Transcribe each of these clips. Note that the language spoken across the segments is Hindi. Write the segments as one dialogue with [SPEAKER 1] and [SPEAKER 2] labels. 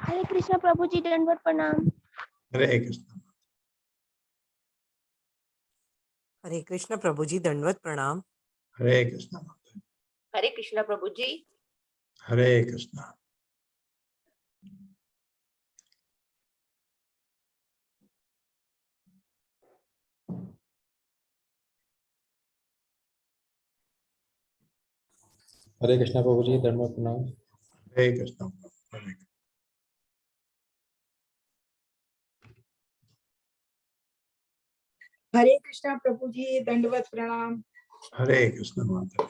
[SPEAKER 1] हरे कृष्णा प्रभु जी, दंडवत प्रणाम।
[SPEAKER 2] हरे कृष्ण।
[SPEAKER 3] हरे कृष्ण प्रभु जी, दंडवत प्रणाम।
[SPEAKER 2] हरे कृष्ण।
[SPEAKER 4] हरे कृष्णा प्रभु जी।
[SPEAKER 2] हरे कृष्ण।
[SPEAKER 5] हरे कृष्णा प्रभु जी, दंडवत प्रणाम।
[SPEAKER 2] हरे कृष्ण।
[SPEAKER 6] हरे कृष्णा प्रभु जी, दंडवत प्रणाम।
[SPEAKER 2] हरे कृष्ण माता।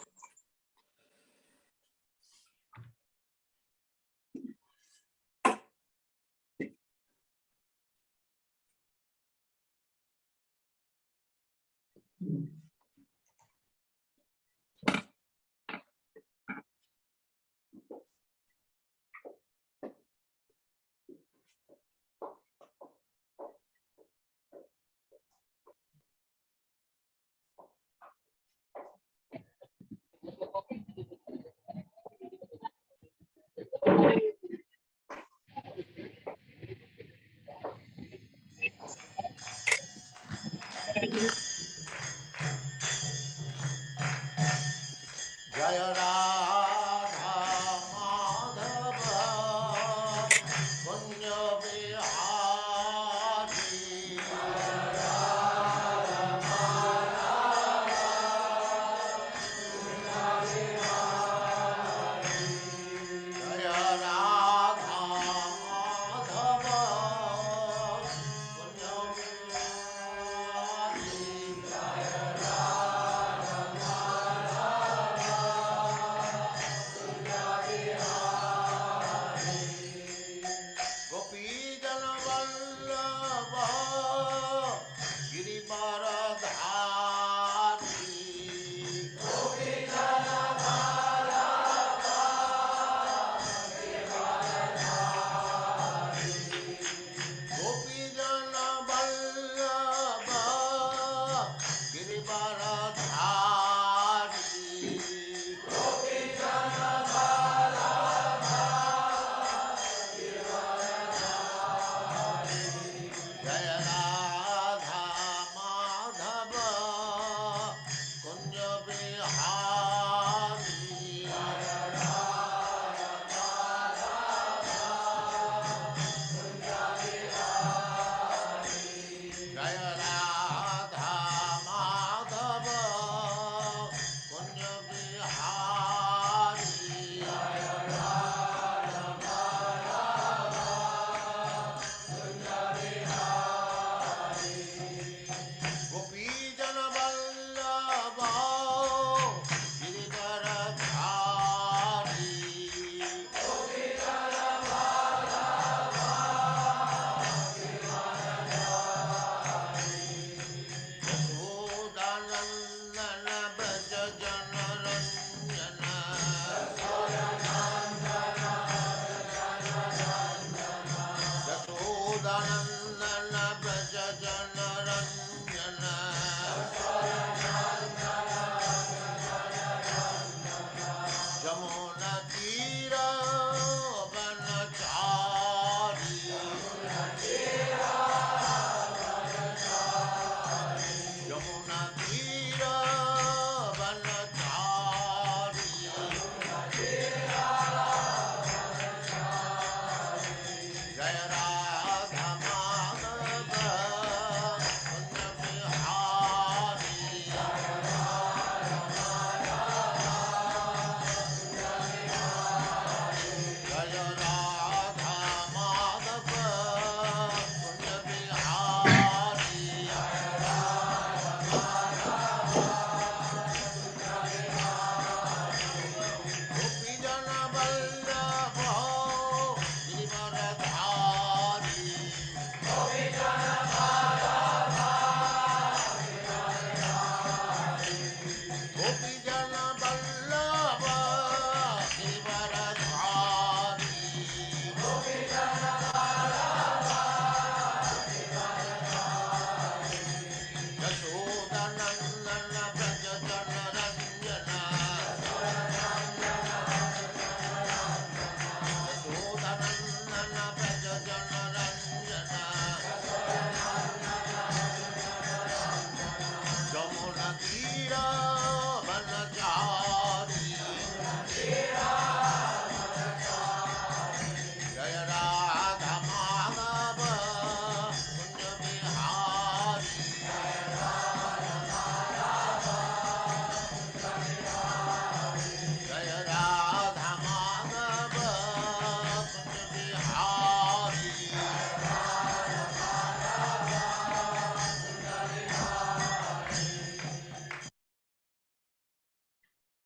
[SPEAKER 7] जय राधा माधव पुण्य बिहारी। जय राधा माधव पुण्य बिहारी।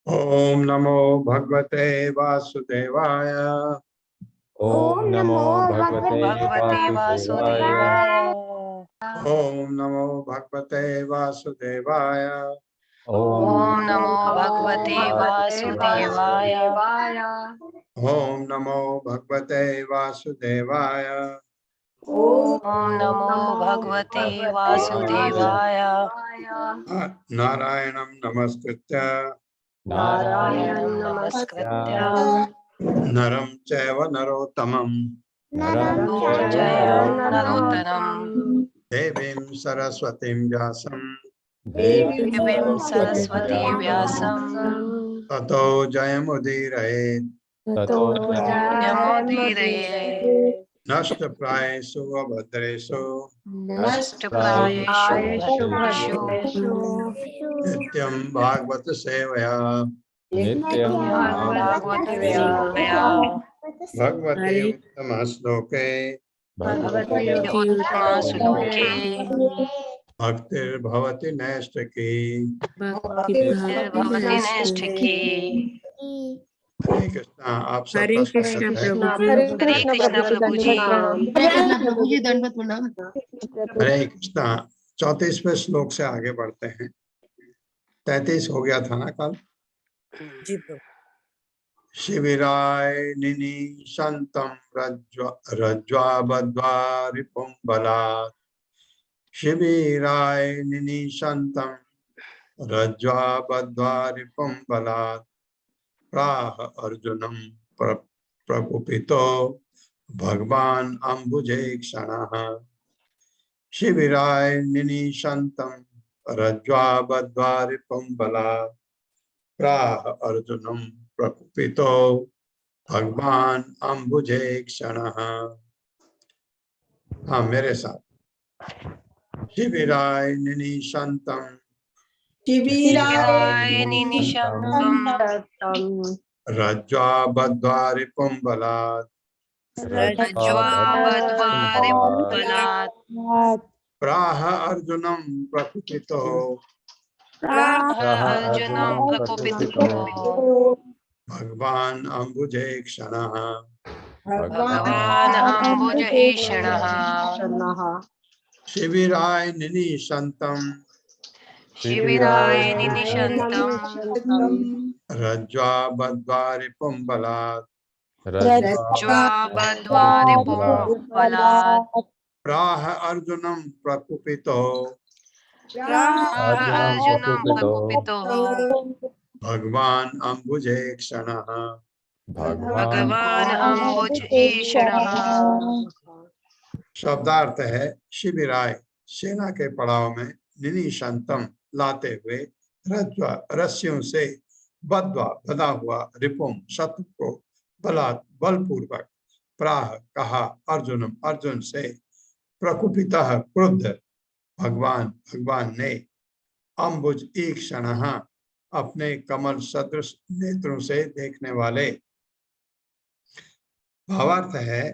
[SPEAKER 2] ओम नमो भगवते वासुदेवाय।
[SPEAKER 5] ओम नमो भगवते वासुदेवाय।
[SPEAKER 2] ओम नमो भगवते वासुदेवाय।
[SPEAKER 5] ओम
[SPEAKER 4] नमो भगवते वासुदेवाय।
[SPEAKER 2] ओम नमो भगवते वासुदेवाय।
[SPEAKER 4] ओम नमो भगवते वासुदेवाय।
[SPEAKER 2] नारायणं नमस्कृत्य
[SPEAKER 5] नारायणं
[SPEAKER 4] नमस्कृत्य
[SPEAKER 2] नरं चैव नरोत्तमं
[SPEAKER 5] नरं
[SPEAKER 4] जय
[SPEAKER 5] चैव
[SPEAKER 4] नरोत्तमम्
[SPEAKER 2] देवीं सरस्वतीं व्यासं
[SPEAKER 4] देवीं सरस्वती व्यासं
[SPEAKER 2] ततो जयमुदीरयेत्।
[SPEAKER 5] ततो
[SPEAKER 4] यमुदीरये
[SPEAKER 2] नष्टप्रायेषु अभद्रेषु
[SPEAKER 4] नष्टप्रायेषु भद्रेषु
[SPEAKER 2] नित्यं भागवत सेवया
[SPEAKER 5] नित्यं
[SPEAKER 4] भागवत सेवया
[SPEAKER 2] भगवते उत्तम श्लोके
[SPEAKER 5] भगवते
[SPEAKER 4] उत्तमश्लोके
[SPEAKER 2] भक्तिर्भवति नैष्ठिकी।
[SPEAKER 4] भक्तिर्भवति नैष्ठिकी।
[SPEAKER 2] हरे कृष्णा। आप
[SPEAKER 6] हरे
[SPEAKER 2] सबका
[SPEAKER 6] कृष्ण
[SPEAKER 2] स्वागत है।
[SPEAKER 6] प्रभु जी।
[SPEAKER 4] हरे कृष्ण प्रभु जी।
[SPEAKER 6] प्रभु जी दंडवत प्रणाम।
[SPEAKER 2] हरे कृष्णा। 34वें श्लोक से आगे बढ़ते हैं। 33 हो गया था ना कल।
[SPEAKER 3] जी प्रभु।
[SPEAKER 2] शिविराय निनिशन्तं रज्ज्वा बद्ध्वा रिपुं बलात्। शिबिराय निनिशन्तं रज्ज्वा बद्ध्वा रिपुं बलात्। प्राह अर्जुनं प्रकुपितो भगवान् अम्बुजे क्षणः। शिबिराय निनिशन्तं रज्ज्वा बद्ध्वा रिपुं बलात्। प्राह अर्जुनं प्रकुपितो भगवान् अम्बुजे क्षणः। हाँ मेरे साथ। शिबिराय निनिशन्तं
[SPEAKER 4] शिबिराय निनिशन्तं
[SPEAKER 2] रज्ज्वा बद्ध्वा रिपुं बलात्।
[SPEAKER 4] रज्ज्वा बद्ध्वा रिपुं बलात्।
[SPEAKER 2] प्राह अर्जुनं प्रकुपितो
[SPEAKER 4] अर्जुनं प्रकुपितो
[SPEAKER 2] भगवान् अम्बुजे क्षणः।
[SPEAKER 4] भगवान् अम्बुजैषणः।
[SPEAKER 2] शिबिराय निनिशन्तं
[SPEAKER 4] शिबिराय निनिशन्तं
[SPEAKER 2] रज्ज्वा बद्ध्वा रिपुं बलात्।
[SPEAKER 4] रज्ज्वा बद्ध्वा रिपुं बलात्।
[SPEAKER 2] प्राह अर्जुनं प्रकुपितो
[SPEAKER 4] अर्जुनं प्रकुपितो
[SPEAKER 2] भगवान् अम्बुजे क्षणः।
[SPEAKER 4] भगवान् अम्बुजैषणः।
[SPEAKER 2] शब्दार्थ है शिबिराय सेना के पड़ाव में निनिशंतम लाते हुए रज्ज्वा रस्सियों से बद्ध्वा बधा हुआ रिपुम शत्रु को बलपूर्वक प्राह कहा अर्जुनम अर्जुन से प्रकुपितः क्रुद्ध भगवान ने अम्बुज ईक्षणः अपने कमल सदृश नेत्रों से देखने वाले। भावार्थ है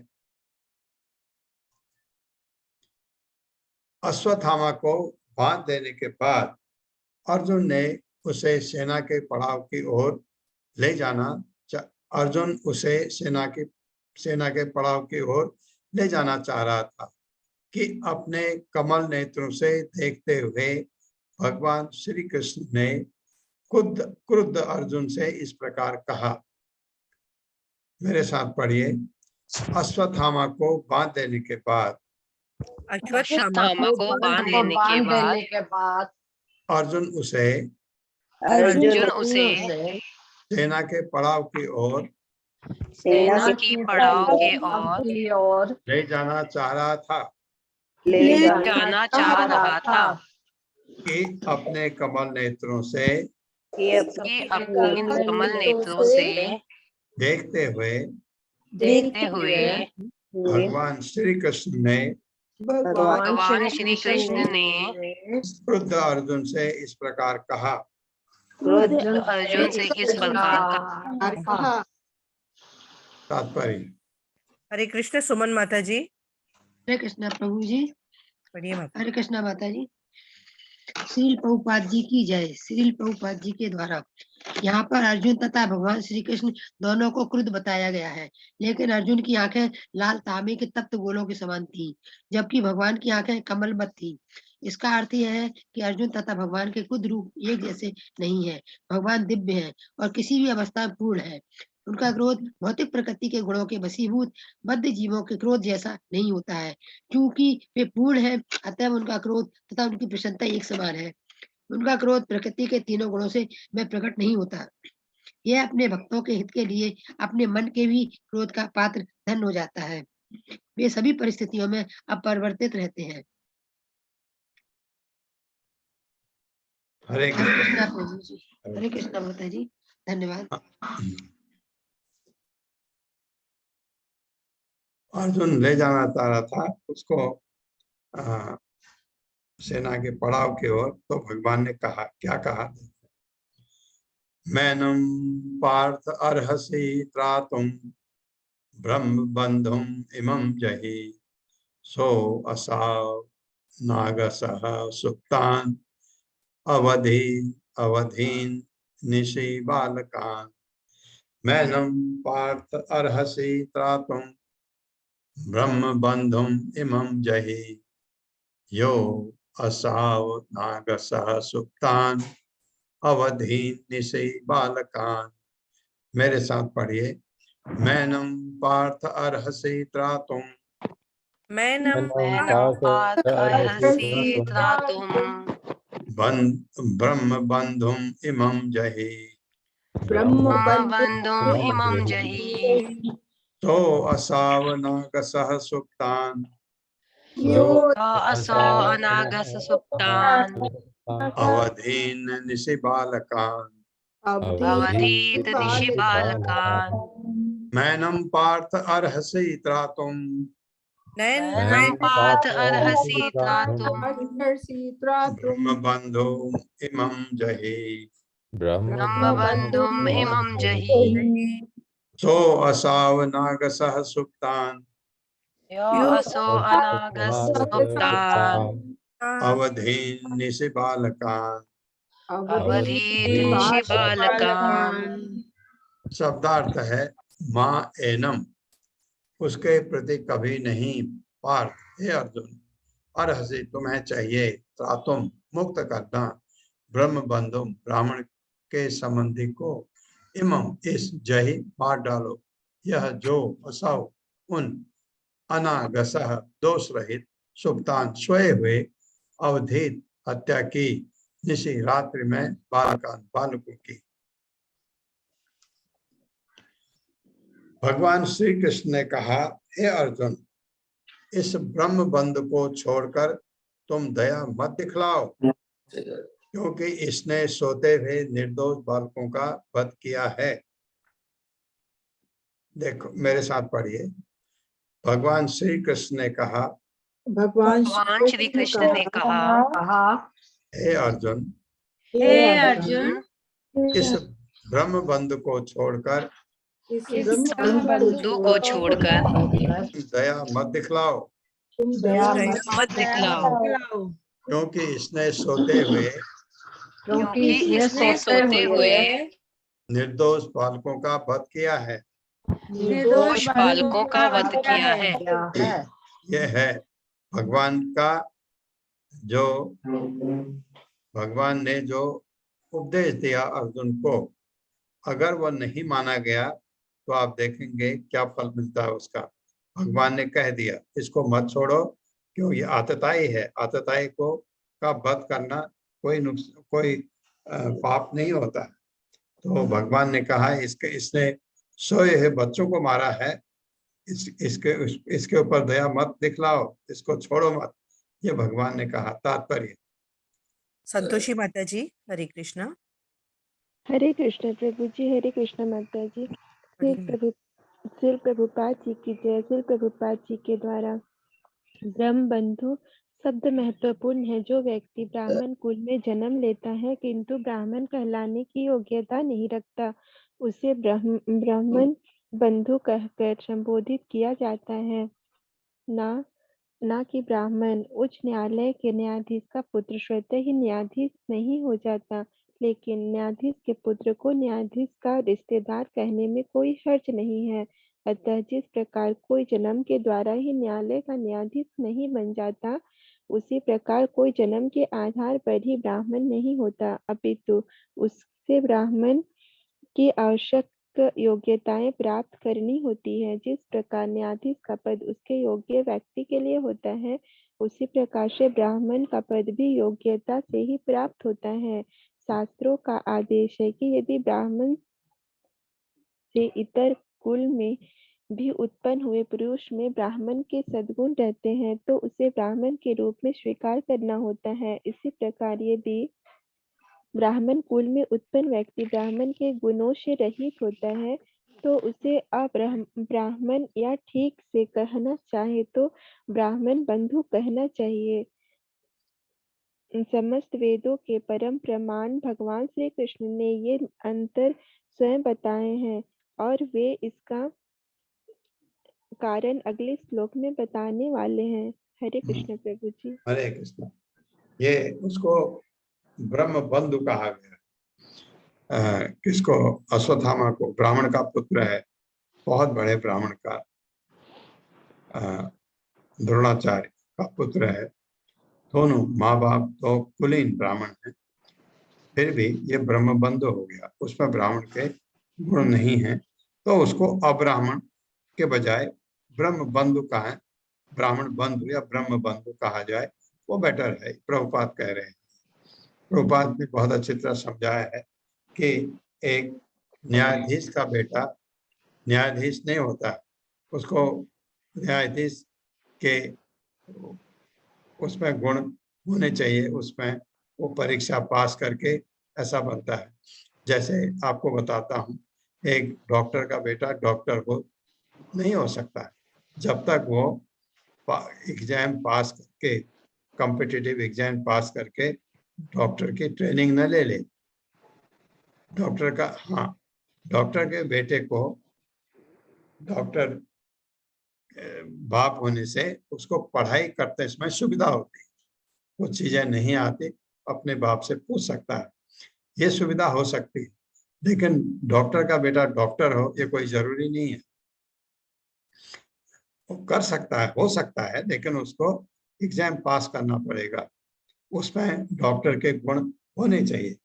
[SPEAKER 2] अश्वत्थामा को बांध देने के बाद अर्जुन ने उसे सेना के पड़ाव की ओर ले जाना सेना के पड़ाव की ओर ले जाना चाह रहा था कि अपने कमल नेत्रों से देखते हुए भगवान श्री कृष्ण ने क्रुद्ध अर्जुन से इस प्रकार कहा। मेरे साथ पढ़िए। अश्वत्थामा को बांध देने के बाद
[SPEAKER 4] अश्वत्थामा को बांध लेने के बाद
[SPEAKER 2] अर्जुन उसे सेना के पड़ाव की ओर ले जाना चाह रहा था कि अपने कमल नेत्रों से देखते हुए भगवान श्री कृष्ण ने क्रुद्ध अर्जुन से इस प्रकार कहा। तात्पर्य।
[SPEAKER 3] हरे कृष्ण सुमन माता जी।
[SPEAKER 6] हरे कृष्ण प्रभु जी।
[SPEAKER 3] पढ़िए माता।
[SPEAKER 6] हरे कृष्ण माता जी।
[SPEAKER 8] श्रील प्रभुपाद जी की जय। श्रील प्रभुपाद जी के द्वारा यहाँ पर अर्जुन तथा भगवान श्री कृष्ण दोनों को क्रुद्ध बताया गया है, लेकिन अर्जुन की आंखें लाल तांबे के तप्त गोलों के समान थी, जबकि भगवान की आंखें कमलवत थी। इसका अर्थ यह है कि अर्जुन तथा भगवान के खुद रूप एक जैसे नहीं है। भगवान दिव्य है और किसी भी अवस्था में पूर्ण है। उनका क्रोध भौतिक प्रकृति के गुणों के वशीभूत बद्ध जीवों के क्रोध जैसा नहीं होता है, क्योंकि वे पूर्ण है, अतः उनका क्रोध तथा उनकी प्रसन्नता एक समान है। उनका क्रोध प्रकृति के तीनों गुणों से में प्रकट नहीं होता। यह अपने भक्तों के हित के लिए अपने मन के भी क्रोध का पात्र धन हो जाता है। वे सभी परिस्थितियों में अपरिवर्तित रहते हैं।
[SPEAKER 2] हरे
[SPEAKER 8] हरे
[SPEAKER 2] कृष्ण।
[SPEAKER 8] कृष्णा प्रभु जी। हरे कृष्णा माता जी, धन्यवाद।
[SPEAKER 2] अर्जुन ले जाना चाह रहा था उसको सेना के पड़ाव की ओर, तो भगवान ने कहा, क्या कहा? मैनम पार्थ अर्हसि त्रातुम ब्रह्म बंधुम इमं जहि सो असाव नागसः सुप्तान अवधि अवधीन निशि बालकान। मैनम पार्थ अर्हसि त्रातुम ब्रह्म बंधुम इमं जहि यो असाव नागसः सुप्तान अवधीन निशि बालकान। मेरे साथ पढ़िए। मैनम पार्थ अर्हसि त्रातुम
[SPEAKER 3] मैनम
[SPEAKER 5] पार्थ
[SPEAKER 4] अर्हसि त्रातुम
[SPEAKER 2] ब्रह्म बंधुम इमं जहि
[SPEAKER 6] ब्रह्म
[SPEAKER 4] मम बंधुम इमं जहि
[SPEAKER 2] तो असावनागसः सुप्तान
[SPEAKER 6] यो
[SPEAKER 4] असो अनागस सुप्तान
[SPEAKER 2] अवधीन निशि बालकान।
[SPEAKER 4] अवधीत निशि बालकान।
[SPEAKER 2] मैनम पार्थ अर्हसि त्रातुम
[SPEAKER 3] नैनम
[SPEAKER 4] पार्थ अर्हसि त्रातुम
[SPEAKER 2] ब्रह्म बंधुम इमं जहि
[SPEAKER 4] ब्रह्म बंधुम इमं जहि
[SPEAKER 2] सो असावनागसः सुप्तान
[SPEAKER 4] यो असो अनागस सुप्तान
[SPEAKER 2] अवधीन निशि बालकान।
[SPEAKER 4] अवधीत निशि बालकान।
[SPEAKER 2] शब्दार्थ है माँ एनम, उसके प्रति कभी नहीं। पार्थ, हे अर्जुन, अर्हसि तुम्हें चाहिए, त्रातुम मुक्त करना, ब्रह्म बंधुम ब्राह्मण के संबंधी को, इमम इस जहि मार डालो, यह जो असव उन, अनागसह दोष रहित, सुप्तान सोए हुए, अवधित हत्या की, निशि रात्रि में बालकान बालकों की। भगवान श्री कृष्ण ने कहा, हे अर्जुन, इस ब्रह्म बंध को छोड़कर तुम दया मत दिखलाओ, क्योंकि इसने सोते हुए निर्दोष बालकों का वध किया है। देखो मेरे साथ पढ़िए। भगवान श्री कृष्ण ने कहा,
[SPEAKER 6] भगवान
[SPEAKER 4] श्री कृष्ण ने कहा,
[SPEAKER 2] हे अर्जुन,
[SPEAKER 6] हे अर्जुन,
[SPEAKER 2] इस ब्रह्म बंध को छोड़कर
[SPEAKER 6] इस
[SPEAKER 4] बंधु को छोड़कर
[SPEAKER 2] दया मत दिखलाओ,
[SPEAKER 6] तुम दया
[SPEAKER 4] मत दिखलाओ,
[SPEAKER 2] क्योंकि इसने सोते हुए
[SPEAKER 4] क्योंकि इसने सोते हुए
[SPEAKER 2] निर्दोष बालकों का वध किया है।
[SPEAKER 4] निर्दोष बालकों का वध किया है।
[SPEAKER 2] यह है भगवान का जो भगवान ने जो उपदेश दिया अर्जुन को, अगर वह नहीं माना गया तो आप देखेंगे क्या फल मिलता है उसका। भगवान ने कह दिया इसको मत छोड़ो, क्यों ये आतताई है, आतताई को का वध करना कोई पाप नहीं होता है। तो भगवान ने कहा इसने सोए हुए बच्चों को मारा है, इसके ऊपर दया मत दिखलाओ, इसको छोड़ो मत, ये भगवान ने कहा। तात्पर्य।
[SPEAKER 3] संतोषी माता जी, हरे कृष्णा।
[SPEAKER 1] हरे कृष्ण प्रभु जी, हरे कृष्ण माता जी। श्री प्रभुपाद जी की जय। श्री प्रभुपाद जी के द्वारा ब्रह्म बंधु शब्द महत्वपूर्ण है। जो व्यक्ति ब्राह्मण कुल में जन्म लेता है किंतु ब्राह्मण कहलाने की योग्यता नहीं रखता, उसे ब्राह्मण बंधु कहकर संबोधित किया जाता है। ना ना कि ब्राह्मण उच्च न्यायालय के न्यायाधीश का पुत्र स्वतः ही न्यायाधीश नहीं हो जाता, लेकिन न्यायाधीश के पुत्र को न्यायाधीश का रिश्तेदार कहने में कोई हर्ज नहीं है। अतः जिस प्रकार कोई जन्म के द्वारा ही न्यायालय का न्यायाधीश नहीं बन जाता, उसी प्रकार कोई जन्म के आधार पर ही ब्राह्मण नहीं होता, अपितु उससे ब्राह्मण की आवश्यक योग्यताएं प्राप्त करनी होती है। जिस प्रकार न्यायाधीश का पद उसके योग्य व्यक्ति के लिए होता है, उसी प्रकार से ब्राह्मण का पद भी योग्यता से ही प्राप्त होता है। शास्त्रों का आदेश है कि यदि ब्राह्मण से इतर कुल में भी उत्पन्न हुए पुरुष में ब्राह्मण के सद्गुण रहते हैं, तो उसे ब्राह्मण के रूप में स्वीकार करना होता है। इसी प्रकार यदि ब्राह्मण कुल में उत्पन्न व्यक्ति ब्राह्मण के गुणों से रहित होता है, तो उसे ब्राह्मण या ठीक से कहना चाहे तो ब्राह्मण बंधु कहना चाहिए। समस्त वेदों के परम प्रमाण भगवान श्री कृष्ण ने ये अंतर स्वयं बताए हैं, और वे इसका कारण अगले श्लोक में बताने वाले हैं। हरे कृष्ण प्रभु जी।
[SPEAKER 2] हरे कृष्ण। ये उसको ब्रह्म बंधु कहा गया। किसको? अश्वत्थामा को। ब्राह्मण का पुत्र है, बहुत बड़े ब्राह्मण का, द्रोणाचार्य का पुत्र है। दोनों माँ बाप तो कुलीन ब्राह्मण है, फिर भी ये ब्रह्म बंधु हो गया। उसमें ब्राह्मण के गुण नहीं है, तो उसको अब्राह्मण के बजाय ब्रह्म बंधु कहा है। ब्राह्मण बंधु या ब्रह्म बंधु कहा जाए, वो बेटर है। प्रभुपाद कह रहे हैं। प्रभुपाद ने बहुत अच्छी तरह समझाया है कि एक न्यायाधीश का बेटा न्यायाधीश नहीं होता, उसको न्यायाधीश के उसमें गुण होने चाहिए, उसमें वो परीक्षा पास करके ऐसा बनता है। जैसे आपको बताता हूँ, एक डॉक्टर का बेटा डॉक्टर हो नहीं हो सकता है जब तक वो एग्जाम पास करके, कॉम्पिटिटिव एग्जाम पास करके डॉक्टर की ट्रेनिंग न ले ले। डॉक्टर का, हाँ, डॉक्टर के बेटे को डॉक्टर बाप होने से उसको पढ़ाई करते समय सुविधा होती है। वो चीजें नहीं आती, अपने बाप से पूछ सकता है, ये सुविधा हो सकती है। लेकिन डॉक्टर का बेटा डॉक्टर हो, ये कोई जरूरी नहीं है। वो कर सकता है, हो सकता है, लेकिन उसको एग्जाम पास करना पड़ेगा। उसमें डॉक्टर के गुण होने चाहिए।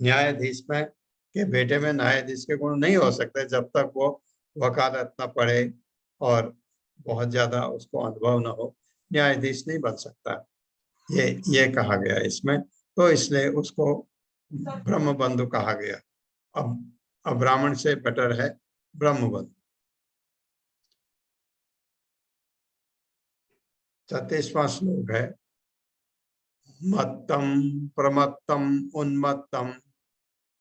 [SPEAKER 2] न्यायाधीश में के बेटे में न्यायाधीश के गुण नहीं हो सकते जब तक वो वकालत न पढ़े और बहुत ज्यादा उसको अनुभव न हो, न्यायाधीश नहीं बन सकता। ये कहा गया इसमें, तो इसलिए उसको ब्रह्म बंधु कहा गया। अब ब्राह्मण से बेटर है ब्रह्म बंधु। 36वां श्लोक है, मत्तम प्रमत्तम उन्मत्तम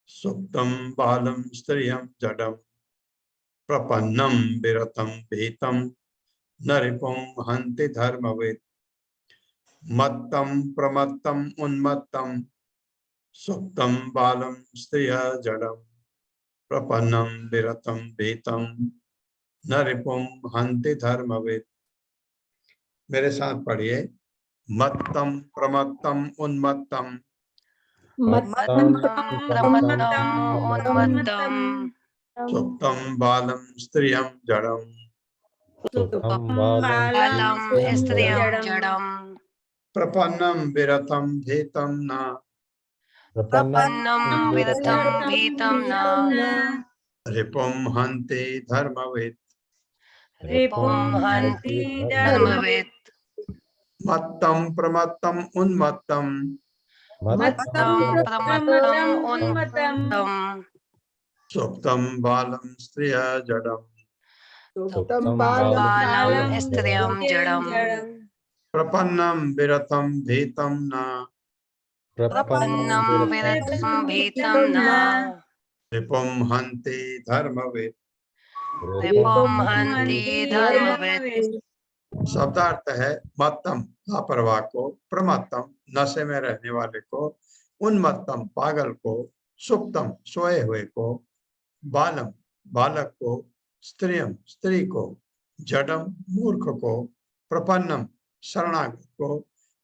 [SPEAKER 2] सुप्तम बालम स्त्रियम जडम प्रपन्नम विरतम भीतम न रिपुम हन्ति धर्मवित्। मत्तम प्रमत्तम उन्मत्तम सुप्तम बालम स्त्रिय जडम प्रपन्नम विरतम भीतम न रिपुम हन्ति धर्मवित्। मेरे साथ पढ़िए, मत्तम प्रमत्तम उन्मत्तम
[SPEAKER 4] मत्तम प्रमत्तम उन्मत्तम
[SPEAKER 2] सुप्तम बालम स्त्रियम जडम
[SPEAKER 5] सुप्तम
[SPEAKER 4] बालम स्त्रियं जडम
[SPEAKER 2] प्रपन्नम विरतम भीतम न
[SPEAKER 4] प्रपन्नं विरतं भीतं न
[SPEAKER 2] रिपुम हन्ति धर्मवित्।
[SPEAKER 4] रिपुं हन्ति धर्मवित्।
[SPEAKER 2] मत्तम प्रमत्तम उन्मत्तम
[SPEAKER 4] मत्तं प्रमत्तं उन्मत्तं
[SPEAKER 2] सुप्तम बालम स्त्रिय जडम
[SPEAKER 4] बालं स्त्रियं जडं
[SPEAKER 2] प्रपन्नम विरतम भीतम न
[SPEAKER 4] प्रपन्नं विरतं भीतं न
[SPEAKER 2] रिपुम हन्ति धर्मवित्।
[SPEAKER 4] रिपुं हन्ति धर्मवित्।
[SPEAKER 2] शब्दार्थ है, मत्तम लापरवाह को, प्रमत्तम नशे में रहने वाले को, उन्मत्तम पागल को, सुप्तम सोए हुए को, बालम बालक को, स्त्रियम स्त्री को, जडम मूर्ख को, प्रपन्नम शरणागत को,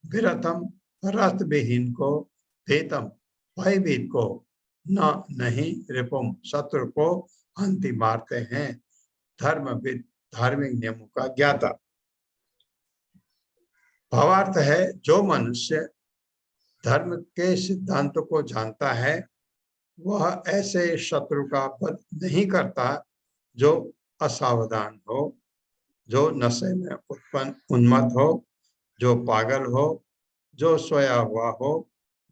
[SPEAKER 2] विरतम रथ विहीन को, भीतम भयभीत को, न नहीं रिपुम शत्रु को हंति मारते हैं। धर्मविद धार्मिक नियमों का ज्ञाता। भावार्थ है जो मनुष्य धर्म के सिद्धांतों को जानता है वह ऐसे शत्रु का वध नहीं करता जो असावधान हो, जो नशे में उत्पन्न उन्मत्त हो, जो पागल हो, जो सोया हुआ हो,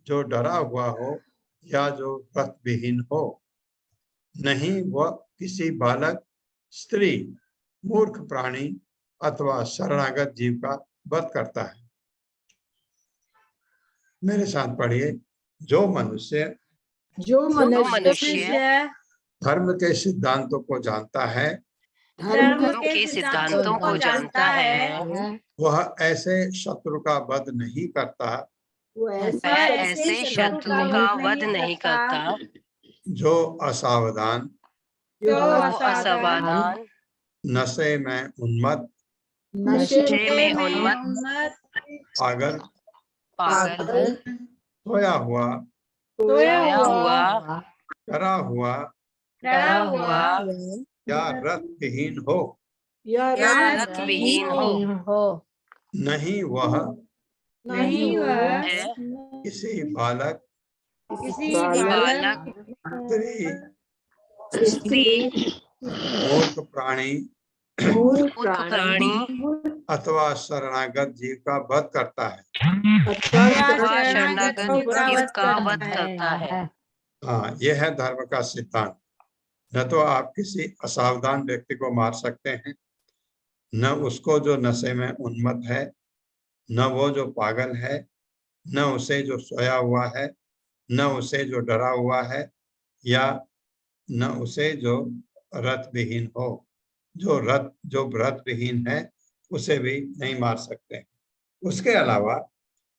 [SPEAKER 2] जो डरा हुआ हो या जो व्रत विहीन हो। नहीं वह किसी बालक, स्त्री, मूर्ख प्राणी अथवा शरणागत जीव का वध करता है। मेरे साथ पढ़िए। जो मनुष्य
[SPEAKER 6] जो
[SPEAKER 4] मनुष्य
[SPEAKER 2] धर्म के सिद्धांतों को जानता है
[SPEAKER 6] धर्म
[SPEAKER 4] धर्म के सिद्धांतों को जानता है
[SPEAKER 2] वह ऐसे शत्रु का वध नहीं करता
[SPEAKER 4] वह ऐसे शत्रु का वध नहीं करता
[SPEAKER 2] जो असावधान,
[SPEAKER 4] जो असावधान,
[SPEAKER 2] नशे में उन्मत्त,
[SPEAKER 4] नशे में उन्मत्त,
[SPEAKER 2] पागल,
[SPEAKER 4] पागल,
[SPEAKER 2] सोया हुआ, डरा हुआ या रथ विहीन हो।
[SPEAKER 4] या रथ विहीन हो।
[SPEAKER 2] नहीं वह
[SPEAKER 4] है
[SPEAKER 2] किसी बालक,
[SPEAKER 4] बालक,
[SPEAKER 2] स्त्री,
[SPEAKER 4] स्त्री,
[SPEAKER 2] मूर्ख प्राणी
[SPEAKER 4] मूर्ख प्राणी
[SPEAKER 2] अथवा शरणागत जीव का वध करता है।
[SPEAKER 4] अथवा शरणागत जीव का वध करता है।
[SPEAKER 2] हाँ, यह है धर्म का सिद्धांत। न तो आप किसी असावधान व्यक्ति को मार सकते हैं, न उसको जो नशे में उन्मत्त है, न वो जो पागल है, न उसे जो सोया हुआ है, न उसे जो डरा हुआ है, या न उसे जो रथ विहीन हो। जो व्रत विहीन है उसे भी नहीं मार सकते। उसके अलावा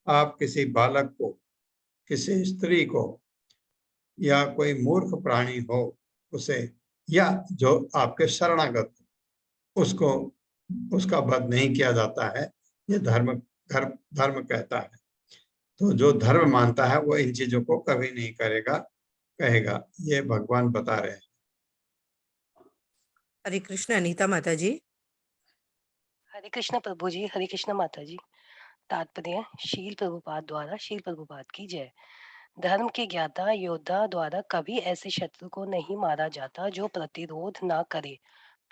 [SPEAKER 2] आप किसी बालक को, किसी स्त्री को या कोई मूर्ख प्राणी हो उसे, या जो आपके शरणागत उसको, उसका वध नहीं किया जाता है। ये धर्म कहता है। तो जो धर्म मानता है वो इन चीजों को कभी नहीं कहेगा। ये भगवान बता रहे हैं।
[SPEAKER 3] हरे कृष्ण। अनीता माता जी।
[SPEAKER 9] हरे कृष्ण प्रभु जी, हरे कृष्ण माता जी। तात्पर्य शील प्रभुपाद द्वारा, शील प्रभुपाद की जय। धर्म के ज्ञाता योद्धा द्वारा कभी ऐसे शत्रु को नहीं मारा जाता जो प्रतिरोध ना करे।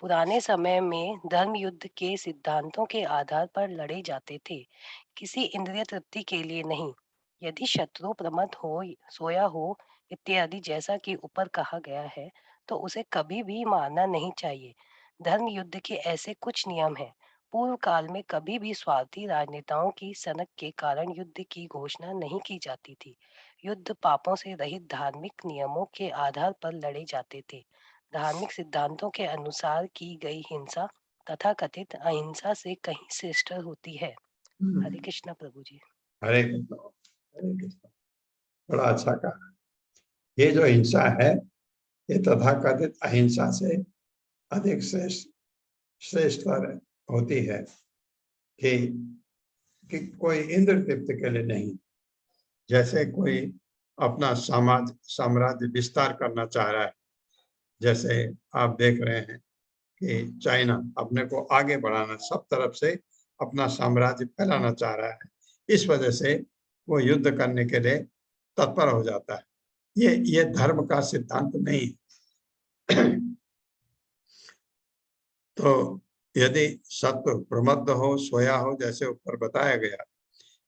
[SPEAKER 9] पुराने समय में धर्म युद्ध के सिद्धांतों के आधार पर लड़े जाते थे, किसी इंद्रिय तृप्ति के लिए नहीं। यदि शत्रु प्रमत्त हो, सोया हो इत्यादि जैसा कि ऊपर कहा गया है, तो उसे कभी भी मारना नहीं चाहिए। धर्म युद्ध के ऐसे कुछ नियम हैं। पूर्व काल में कभी भी स्वार्थी राजनेताओं की सनक के कारण युद्ध की घोषणा नहीं की जाती थी। युद्ध पापों से रहित धार्मिक नियमों के आधार पर लड़े जाते थे। धार्मिक सिद्धांतों के अनुसार की गई हिंसा तथा कथित अहिंसा से कहीं श्रेष्ठ होती है। हरे कृष्णा प्रभु जी।
[SPEAKER 2] हरे कृष्ण, हरे कृष्ण। बड़ा अच्छा कहा। ये जो हिंसा है ये तथाकथित अहिंसा से अधिक श्रेष्ठतर होती है कि कोई इंद्र तृप्ति के लिए नहीं। जैसे कोई अपना साम्राज्य विस्तार करना चाह रहा है, जैसे आप देख रहे हैं कि चाइना अपने को आगे बढ़ाना, सब तरफ से अपना साम्राज्य फैलाना चाह रहा है। इस वजह से वो युद्ध करने के लिए तत्पर हो जाता है। ये धर्म का सिद्धांत नहीं है। तो यदि शत्रु प्रमत्त हो, सोया हो, जैसे ऊपर बताया गया,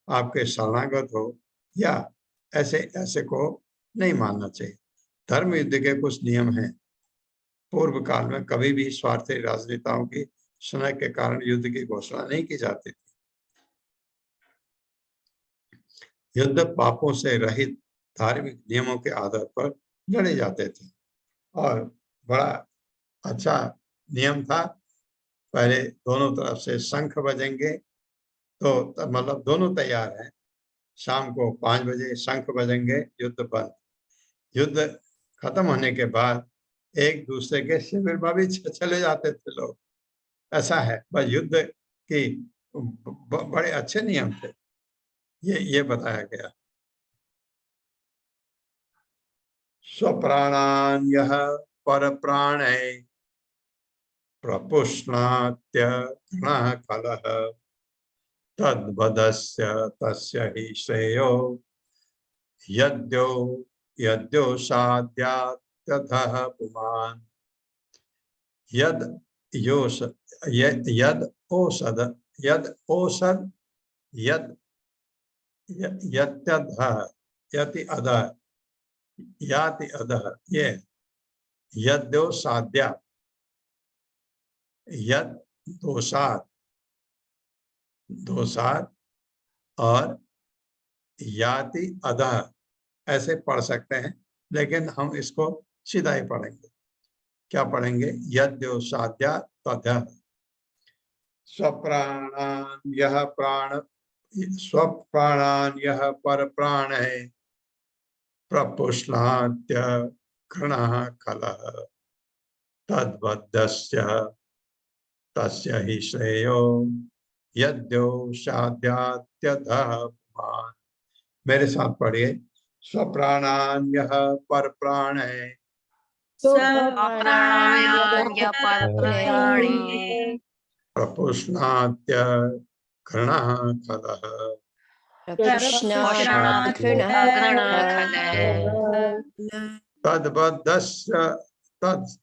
[SPEAKER 2] आपके शरणागत हो, या ऐसे को नहीं मानना चाहिए। धर्म युद्ध के कुछ नियम हैं। पूर्व काल में कभी भी स्वार्थी राजनेताओं की सनक के कारण युद्ध की घोषणा नहीं की जाती थी। युद्ध पापों से रहित धार्मिक नियमों के आधार पर लड़े जाते थे और बड़ा अच्छा नियम था। पहले दोनों तरफ से शंख बजेंगे तो मतलब दोनों तैयार हैं। शाम को 5 बजे शंख बजेंगे, युद्ध बंद। युद्ध खत्म होने के बाद एक दूसरे के शिविर में भी चले जाते थे लोग। ऐसा है, बस युद्ध की बड़े अच्छे नियम थे, ये बताया गया। स्वप्राणान यह पर प्राणे प्रपुष्णात्य गणः कलः तद्वदस्य तस्य हि श्रेयो यद्यो साध्यात्यथः पुमान् यद ओषध यत्यधः यति अधः याति अधः, ये यद्यो साध्या यद दोषात और याति अधः ऐसे पढ़ सकते हैं, लेकिन हम इसको सीधा ही पढ़ेंगे। क्या पढ़ेंगे? यद्यो साध्या तदः स्वप्राणान यह पर प्राण है प्रपुष्णात्य घृणः खलः तद्वदस्य तस्य हि श्रेयो यद्यो साध्यात्यधः पुमान्। मेरे साथ पढ़िए। स्वप्राणान यह पर प्राण है प्रपुष्णात्य घृणः खलः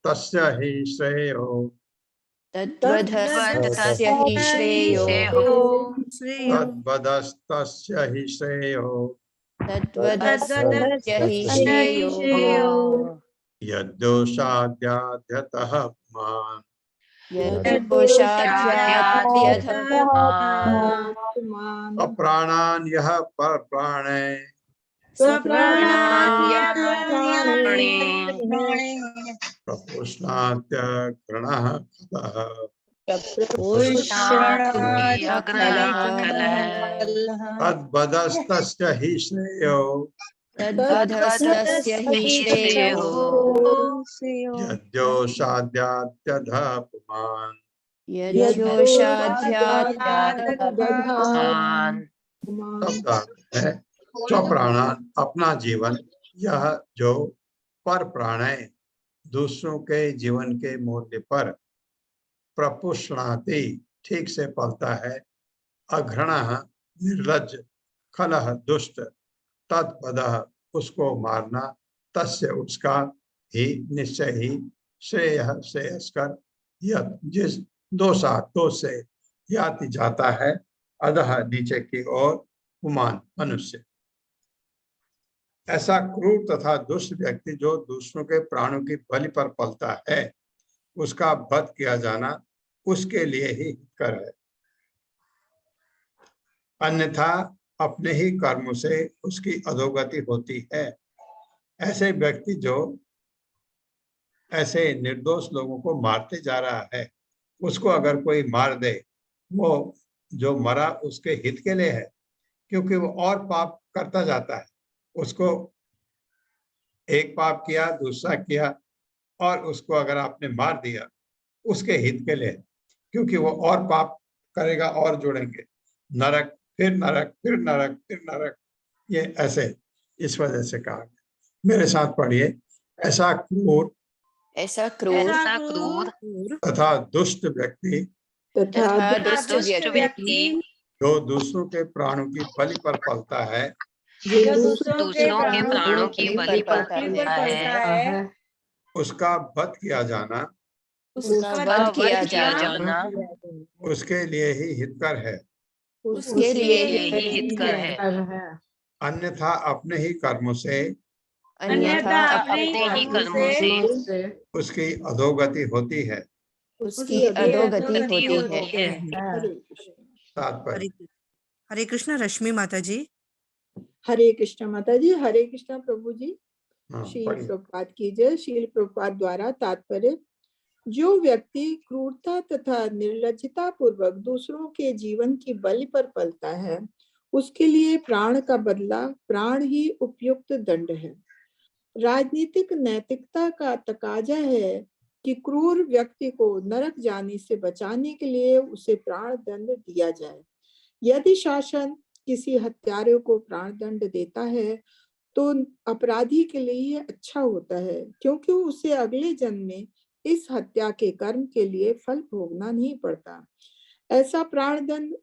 [SPEAKER 2] तस्य हि श्रेयो तद्वदस्तस्य हि श्रेयो यद्यो साध्यात्यतः पुमान् स्वप्राणान यह पर प्राणे प्रपुष्णात्य घृणः खलः तद्वदस्तस्य हि श्रेयो यद्यो साध्यात्यधः पुमान् है। स्वप्राणान अपना जीवन, यह जो पर प्राण है दूसरों के जीवन के मूल्य पर प्रपुष्णाति ठीक से पलता है, अघृणः निर्लज्ज, खलः दुष्ट, तत्पदः उसको मारना, तस्य उसका ही निश्चय ही श्रेयः श्रेयस्कर यत् जिस दोष से याति जाता है अधः नीचे की ओर पुमान मनुष्य। ऐसा क्रूर तथा दुष्ट व्यक्ति जो दूसरों के प्राणों की बलि पर पलता है उसका वध किया जाना उसके लिए ही हितकर है, अन्यथा अपने ही कर्मों से उसकी अधोगति होती है। ऐसे व्यक्ति जो ऐसे निर्दोष लोगों को मारते जा रहा है उसको अगर कोई मार दे, वो जो मरा उसके हित के लिए है, क्योंकि वो और पाप करता जाता है। उसको एक पाप किया, दूसरा किया, और उसको अगर आपने मार दिया उसके हित के लिए, क्योंकि वो और पाप करेगा और जुड़ेंगे, नरक फिर नरक फिर नरक फिर नरक, ये ऐसे इस वजह से कहा गया। मेरे साथ पढ़िए। ऐसा क्रूर तथा दुष्ट व्यक्ति जो दूसरों के प्राणों की बलि पर पलता है, उसका वध किया जाना उसके लिए ही हितकर है, अन्यथा अपने ही कर्मों से उसकी अधोगति होती है। तात्पर्य।
[SPEAKER 3] हरे कृष्ण। रश्मि माता जी।
[SPEAKER 6] हरे कृष्ण माता जी। हरे कृष्ण प्रभु जी।
[SPEAKER 2] हाँ,
[SPEAKER 6] श्रील
[SPEAKER 2] पढ़िए।
[SPEAKER 6] प्रभुपाद की जय। श्रील प्रभुपाद द्वारा तात्पर्य, जो व्यक्ति क्रूरता तथा निर्लज्जता पूर्वक दूसरों के जीवन की बलि पर पलता है उसके लिए प्राण का बदला प्राण ही उपयुक्त दंड है। राजनीतिक नैतिकता का तकाजा है कि क्रूर व्यक्ति को नरक जाने से बचाने के लिए उसे प्राण दंड दिया जाए। यदि शासन किसी हत्यारे को प्राण दंड देता है तो अपराधी के लिए ये अच्छा होता है, क्योंकि उसे अगले जन्म में इस हत्या के कर्म के लिए फल भोगना नहीं पड़ता। ऐसा प्राण दंड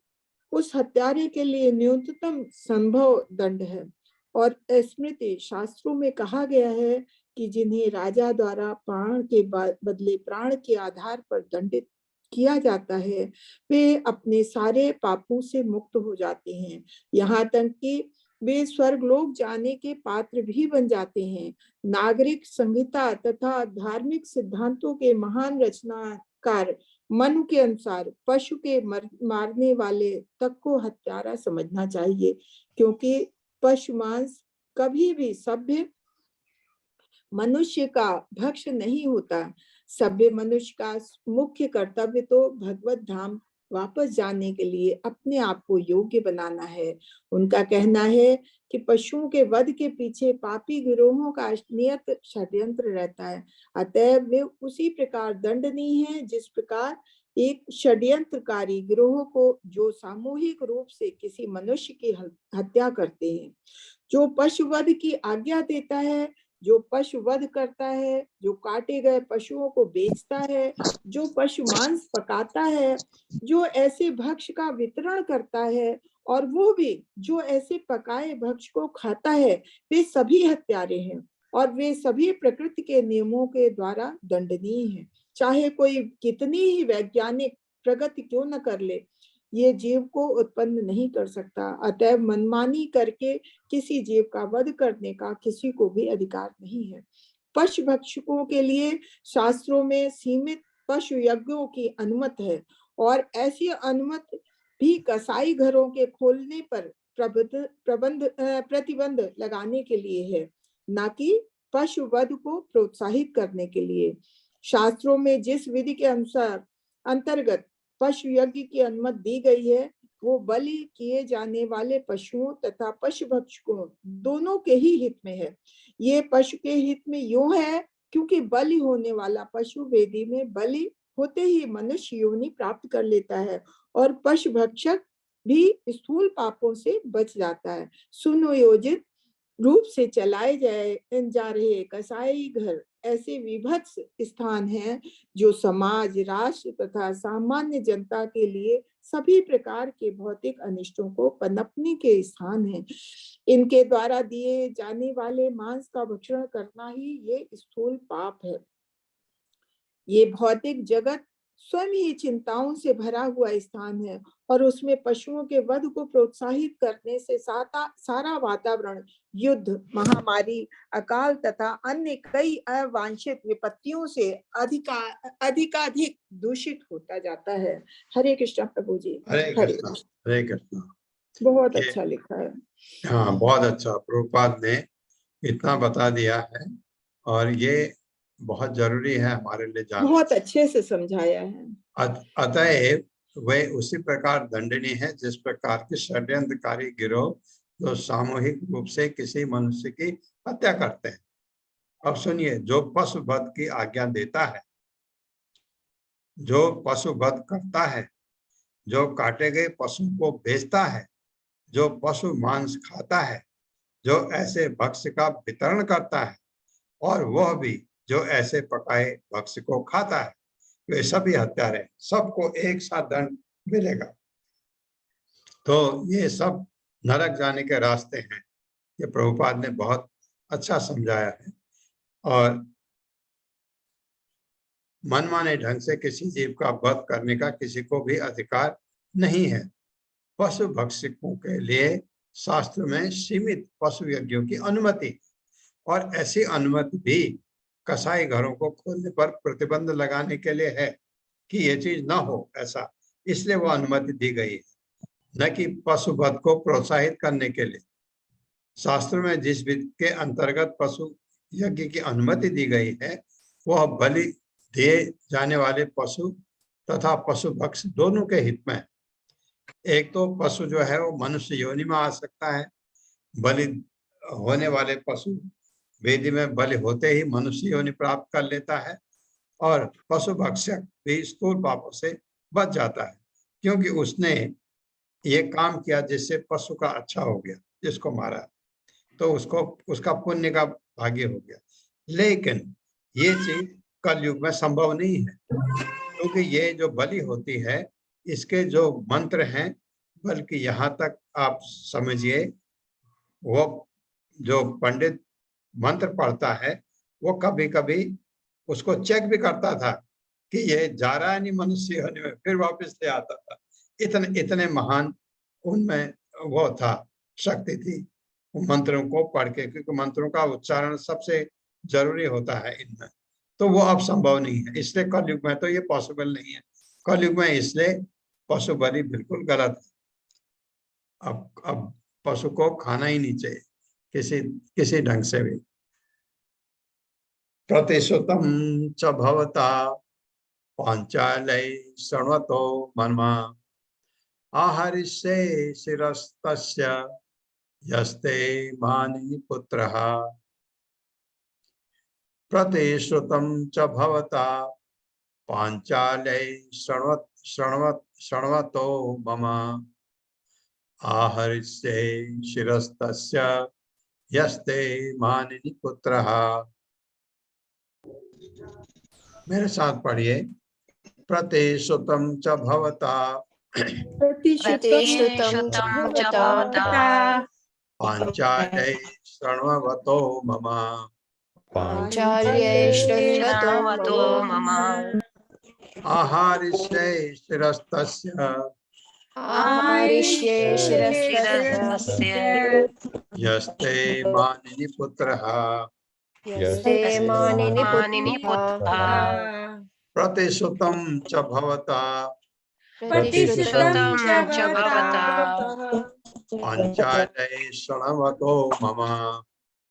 [SPEAKER 6] उस हत्यारे के लिए न्यूनतम संभव दंड है। और स्मृति शास्त्रों में कहा गया है कि जिन्हें राजा द्वारा प्राण के बदले प्राण के आधार पर दंडित किया जाता है वे अपने सारे पापों से मुक्त हो जाते हैं, यहाँ तक कि वे स्वर्गलोक जाने के पात्र भी बन जाते हैं। नागरिक संहिता तथा धार्मिक सिद्धांतों के महान रचनाकार मनु के अनुसार पशु के मारने वाले तक को हत्यारा समझना चाहिए, क्योंकि पशु मांस कभी भी सभ्य मनुष्य का भक्ष्य नहीं होता। सभ्य मनुष्य का मुख्य कर्तव्य तो भगवत धाम वापस जाने के लिए अपने आप को योग्य बनाना है। उनका कहना है कि पशुओं के वध के पीछे पापी गिरोहों का नियत षड्यंत्र रहता है, अतः वे उसी प्रकार दंडनीय है जिस प्रकार एक षड्यंत्रकारी गिरोह को जो सामूहिक रूप से किसी मनुष्य की हत्या करते हैं। जो पशु वध की आज्ञा देता है, जो पशु वध करता है, जो काटे गए पशुओं को बेचता है, जो पशु मांस पकाता है, जो ऐसे भक्ष्य का वितरण करता है और वो भी जो ऐसे पकाए भक्ष्य को खाता है, वे सभी हत्यारे हैं और वे सभी प्रकृति के नियमों के द्वारा दंडनीय हैं। चाहे कोई कितनी ही वैज्ञानिक प्रगति क्यों न कर ले, ये जीव को उत्पन्न नहीं कर सकता। अतः मनमानी करके किसी जीव का वध करने का किसी को भी अधिकार नहीं है। पशु भक्षकों के लिए शास्त्रों में सीमित पशु यज्ञों की अनुमति है और ऐसी अनुमति भी कसाई घरों के खोलने पर प्रतिबंध लगाने के लिए है, न कि पशु वध को प्रोत्साहित करने के लिए। शास्त्रों में जिस विधि के अनुसार अंतर्गत पशु यज्ञ की अनुमति दी गई है वो बलि किए जाने वाले पशुओं तथा पशु भक्षकों दोनों के ही हित में है। ये पशु के हित में यूं है क्योंकि बलि होने वाला पशु वेदी में बलि होते ही मनुष्य योनि प्राप्त कर लेता है और पशु भक्षक भी स्थूल पापों से बच जाता है। सुनियोजित रूप से चलाए जा रहे कसाई घर ऐसे विभत्स स्थान हैं जो समाज, राष्ट्र तथा सामान्य जनता के लिए सभी प्रकार के भौतिक अनिष्टों को पनपने के स्थान हैं। इनके द्वारा दिए जाने वाले मांस का भक्षण करना ही ये स्थूल पाप है। ये भौतिक जगत स्वयं ही चिंताओं से भरा हुआ स्थान है और उसमें पशुओं के वध को प्रोत्साहित करने से सारा वातावरण युद्ध, महामारी, अकाल तथा अन्य कई अवांछित विपत्तियों से अधिकाधिक दूषित होता जाता है। हरे कृष्ण प्रभु जी।
[SPEAKER 2] हरे कृष्ण। हरे कृष्ण।
[SPEAKER 6] बहुत अच्छा लिखा है।
[SPEAKER 2] हाँ, बहुत अच्छा। प्रभुपाद ने इतना बता दिया है और ये बहुत जरूरी है हमारे लिए जानना।
[SPEAKER 6] बहुत अच्छे से समझाया है।
[SPEAKER 2] अतएव वे उसी प्रकार दंडनीय है जिस प्रकार के षड्यंत्रकारी गिरोह जो सामूहिक रूप से किसी मनुष्य की हत्या करते हैं। अब सुनिए, जो पशु वध की आज्ञा देता है, जो पशु वध करता है, जो काटे गए पशु को बेचता है, जो पशु मांस खाता है, जो ऐसे भक्ष्य का वितरण करता है और वह भी जो ऐसे पकाए भक्ष्य को खाता है, वे सभी हत्यारे, सबको एक साथ दंड मिलेगा। तो ये सब नरक जाने के रास्ते हैं। ये प्रभुपाद ने बहुत अच्छा समझाया है और मनमाने ढंग से किसी जीव का वध करने का किसी को भी अधिकार नहीं है। पशु भक्षकों के लिए शास्त्र में सीमित पशु यज्ञों की अनुमति और ऐसी अनुमति भी कसाई घरों को खोलने पर प्रतिबंध लगाने के लिए है कि ये चीज ना हो, ऐसा इसलिए वो अनुमति दी गई है, न कि पशु वध को प्रोत्साहित करने के लिए। शास्त्र में जिस विधि के अंतर्गत पशु यज्ञ की अनुमति दी गई है वह बलि दिए जाने वाले पशु तथा पशु भक्ष्य दोनों के हित में है। एक तो पशु जो है वो मनुष्य योनि में आ सकता है, बलि होने वाले पशु वेदी में बलि होते ही मनुष्य योनि प्राप्त कर लेता है और पशु भक्षक भी स्थूल पापों से बच जाता है, क्योंकि उसने ये काम किया जिससे पशु का अच्छा हो गया, जिसको मारा तो उसको उसका पुण्य का भागी हो गया। लेकिन ये चीज कलयुग में संभव नहीं है, क्योंकि ये जो बलि होती है इसके जो मंत्र हैं, बल्कि यहाँ तक आप समझिए वो जो पंडित मंत्र पढ़ता है वो कभी कभी उसको चेक भी करता था कि ये जा रहा है नहीं मनुष्य होने में, फिर वापस ले आता था। इतने इतने महान उनमें वो था, शक्ति थी मंत्रों को पढ़ के, क्योंकि मंत्रों का उच्चारण सबसे जरूरी होता है इनमें। तो वो अब संभव नहीं है, इसलिए कलयुग में तो ये पॉसिबल नहीं है। कलयुग में इसलिए पशु बलि बिल्कुल गलत है। अब पशु को खाना ही नहीं चाहिए किसी ढंग से भी। प्रतिश्रुतं च भवता पांचालय शृण्वतो मन्मा आहरिष्ये शिरस्तस्य यस्ते मानिनि पुत्रः। प्रतिश्रुतं च भवता पांचालय शृण्वतो मम आहरिष्ये शिरस्तस्य यस्ते मानिनि पुत्रः। मेरे साथ पढ़िए। प्रतिश्रुतं च भवता
[SPEAKER 4] प्रतिश्रुतं च भवता
[SPEAKER 2] पांचालय शृण्वतो मम
[SPEAKER 4] पाञ्चाल्ये शृण्वतो मम
[SPEAKER 2] आहरिष्ये शिरस्तस्य
[SPEAKER 4] आहरिष्ये शिरस्तस्य
[SPEAKER 2] यस्ते मानिनि पुत्रः।
[SPEAKER 4] यस्ते मानिनि पुत्रः।
[SPEAKER 2] प्रतिश्रुतं च भवता
[SPEAKER 4] प्रतिश्रुतं च भवता
[SPEAKER 2] पांचालय शृण्वतो मम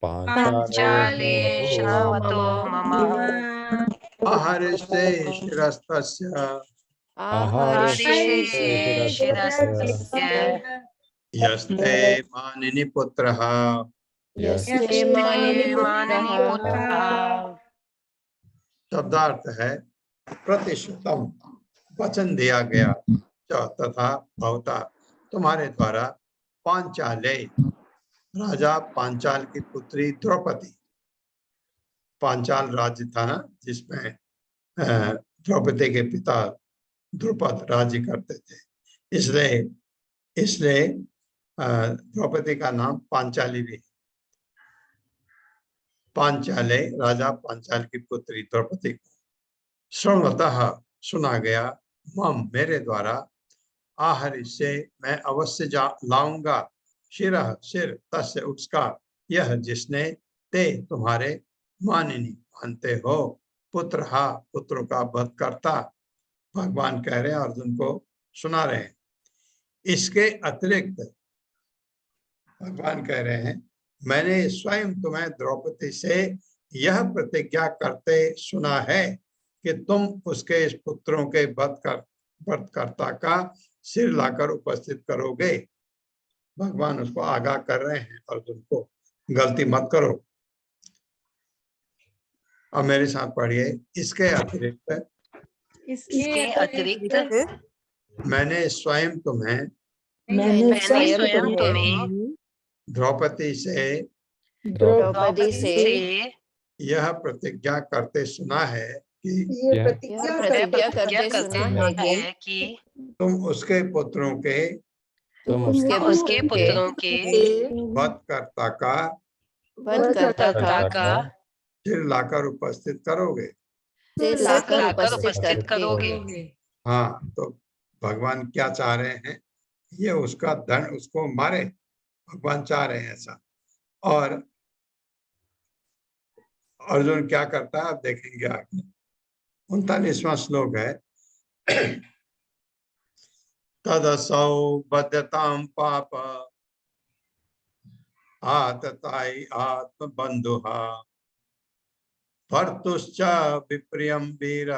[SPEAKER 4] पाञ्चाल्ये शृण्वतो मम
[SPEAKER 2] आहरिष्ये शिरस्तस्य
[SPEAKER 4] आहरिष्ये शिरस्तस्य
[SPEAKER 2] यस्ते मानिनि पुत्रः।
[SPEAKER 4] यस्ते मानिनि पुत्रः।
[SPEAKER 2] शब्दार्थ है प्रतिश्रुतम, वचन दिया गया, तथा भवता तुम्हारे द्वारा पांचाले, राजा पांचाल की पुत्री द्रौपदी। पांचाल राज्य था ना जिसमें द्रौपदी के पिता द्रुपद राज्य करते थे, इसलिए द्रौपदी का नाम पांचाली भी। पांचाले, राजा पांचाल की पुत्री द्रौपदी को श्रृण्वतः सुना गया, मम मेरे द्वारा, आहरि से मैं अवश्य लाऊंगा, शिरः सिर, तस्य उसका, यह जिसने, ते तुम्हारे, मानिनी मानते हो, पुत्र पुत्रों का वध करता। भगवान कह रहे हैं, अर्जुन को सुना रहे हैं। इसके अतिरिक्त भगवान कह रहे हैं, मैंने स्वयं तुम्हें द्रौपदी से यह प्रतिज्ञा करते सुना है कि तुम उसके इस पुत्रों के वधकर्ता का सिर लाकर उपस्थित करोगे। भगवान उसको आगाह कर रहे हैं, अर्जुन को गलती मत करो। अब मेरे साथ पढ़िए। इसके अतिरिक्त मैंने स्वयं तुम्हें द्रौपदी से यह प्रतिज्ञा करते सुना है कि तुम उसके पुत्रों के वधकर्ता का सिर लाकर उपस्थित करोगे। हाँ, तो भगवान क्या चाह रहे हैं, ये उसका दंड, उसको मारे, भगवान चाह रहे हैं ऐसा। और अर्जुन क्या करता है आप देखेंगे आगे। 39वां श्लोक है, तदसौ बध्यतां पाप आतताई आत्म बंधुः भर्तुश्च विप्रियं वीर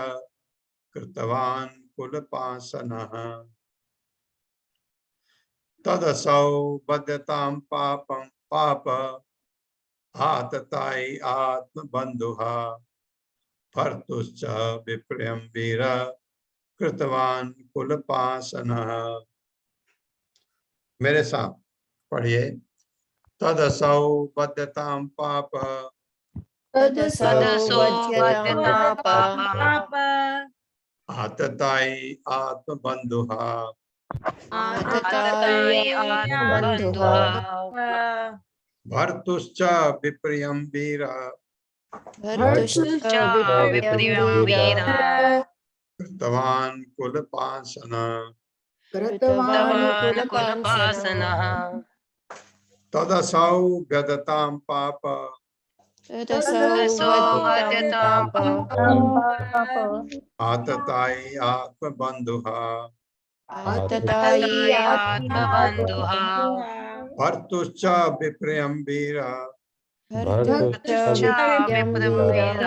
[SPEAKER 2] कृतवान् कुलपाशनः। तदसौ बध्यतां पाप आतताई आत्म बंधुः भर्तुश्च विप्रियं वीर कृतवान कुलपासनः। मेरे साथ पढ़िए। तदसौ बद्धतां पाप
[SPEAKER 4] तदसो वध्यतां पाप
[SPEAKER 2] आततायी आत्मबन्धुः
[SPEAKER 4] आततायी आत्मबन्धुः
[SPEAKER 2] भर्तुश्च विप्रियं वीर
[SPEAKER 4] भर्तुश्च विप्रियं वीर
[SPEAKER 2] कृतवान् कुलपासनः
[SPEAKER 6] कृतवान्
[SPEAKER 4] कुलपासनः
[SPEAKER 2] तदसौ व्यदतां पाप
[SPEAKER 4] तदसो वध्यतां पाप
[SPEAKER 2] आततायी आत्मबन्धुः
[SPEAKER 4] आततायी आत्मबन्धुः
[SPEAKER 2] भर्तुश्च विप्रियं वीर
[SPEAKER 4] भर्तुश्च विप्रियं वीर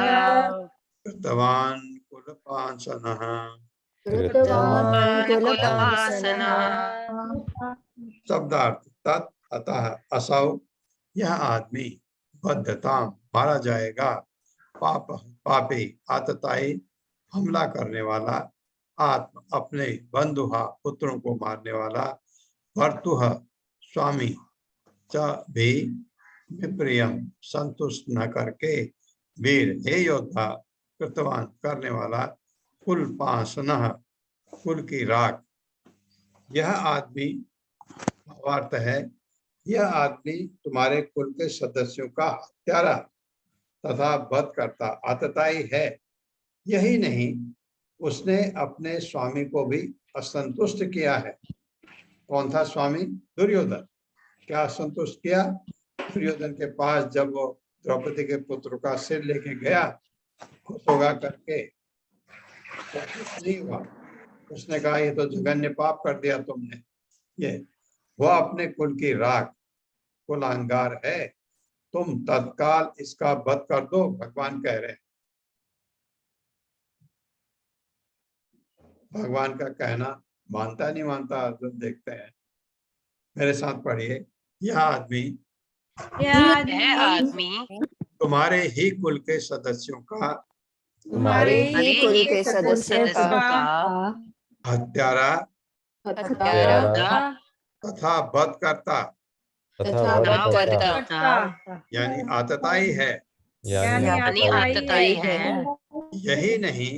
[SPEAKER 2] कृतवान् कुलपासनः
[SPEAKER 4] कृतवान् कुलपासनः।
[SPEAKER 2] शब्दार्थ तत् अतः असौ यह आदमी बद्धता मारा जाएगा पाप पापी आतताई हमला करने वाला आत्म अपने बंधुहा पुत्रों को मारने वाला भर्तुह स्वामी च भी विप्रियम संतुष्ट न करके वीर हे योद्धा कृतवान करने वाला कुल पासनः कुल की राख। यह आदमी भावार्थ है यह आदमी तुम्हारे कुल के सदस्यों का हत्यारा तथा वध करता आतताई है। यही नहीं उसने अपने स्वामी को भी असंतुष्ट किया है। कौन था स्वामी? दुर्योधन। क्या असंतुष्ट किया? दुर्योधन के पास जब वो द्रौपदी के पुत्र का सिर लेके गया खुश होगा करके तो कुछ नहीं हुआ। उसने कहा ये तो जघन्य पाप कर दिया तुमने। ये वह अपने कुल की राख कुलांगार है, तुम तत्काल इसका वध कर दो। भगवान कह रहे हैं। भगवान का कहना मानता नहीं मानता अर्जुन देखते हैं। मेरे साथ पढ़िए। यह आदमी तुम्हारे ही कुल के सदस्यों का
[SPEAKER 4] तुम्हारे ही कुल के सदस्यों का
[SPEAKER 2] हत्यारा तथा वध करता यानी आतताई है।
[SPEAKER 4] यानी आतताई है।
[SPEAKER 2] यही नहीं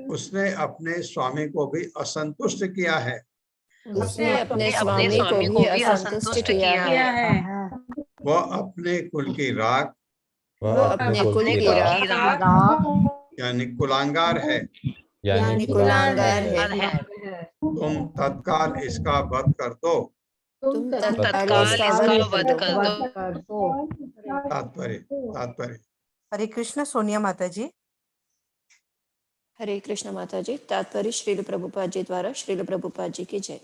[SPEAKER 2] उसने अपने स्वामी को भी असंतुष्ट किया है।
[SPEAKER 4] उसने अपने स्वामी को भी असंतुष्ट किया है।
[SPEAKER 2] वह अपने कुल की राख
[SPEAKER 4] वह अपने कुल की राख
[SPEAKER 2] यानी कुलांगार है।
[SPEAKER 4] यानी कुलांगार है।
[SPEAKER 2] तुम तत्काल इसका वध कर दो।
[SPEAKER 4] तुम तत्काल इसका वध कर दो।
[SPEAKER 2] तात्पर्य
[SPEAKER 3] हरे कृष्ण। सोनिया माता जी।
[SPEAKER 10] हरे कृष्ण माता जी। तात्पर्य श्रील प्रभुपाद जी द्वारा। श्रील प्रभुपाद जी की जय।